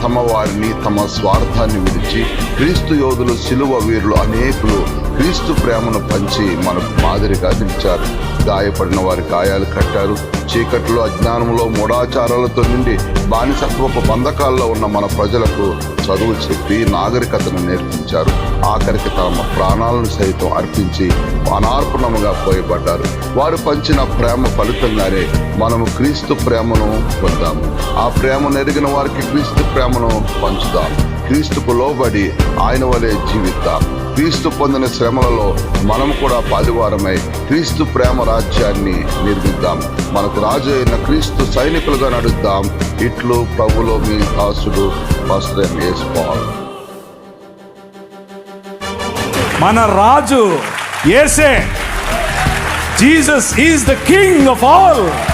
తమ వారిని, తమ స్వార్థాన్ని విడిచి క్రీస్తు యోధులు, సిలువ వీరులు అనేకులు క్రీస్తు ప్రేమను పంచి మనకు మాదిరిగా నిలిచారు. గాయపడిన వారి గాయాలు కట్టారు. చీకట్లో, అజ్ఞానంలో, మూఢాచారాలతో నిండి బానిసత్వపు బంధకాల్లో ఉన్న మన ప్రజలకు చదువు చెప్పి నాగరికతను నేర్పించారు. ఆఖరికి తమ ప్రాణాలను సైతం అర్పించి అనార్పణముగా పోయబడ్డారు. వారు పంచిన ప్రేమ ఫలితంగానే మనము క్రీస్తు ప్రేమను పొందాము. ఆ ప్రేమను ఎరిగిన వారికి క్రీస్తు ప్రేమను పంచుదాం. క్రీస్తుకు లోబడి ఆయన వలె జీవిద్దాం. క్రీస్తు పొందిన శ్రమలలో మనం కూడా పాలువారమై క్రీస్తు ప్రేమ రాజ్యాన్ని నిర్మిద్దాం. మనకు రాజు అయిన క్రీస్తు సైనికులుగా నడుద్దాం. ఇట్లు ప్రభులో మీ దాసుడు పాస్టర్ ఎస్ పాల్. మన రాజు యేసే. Jesus is the king of all.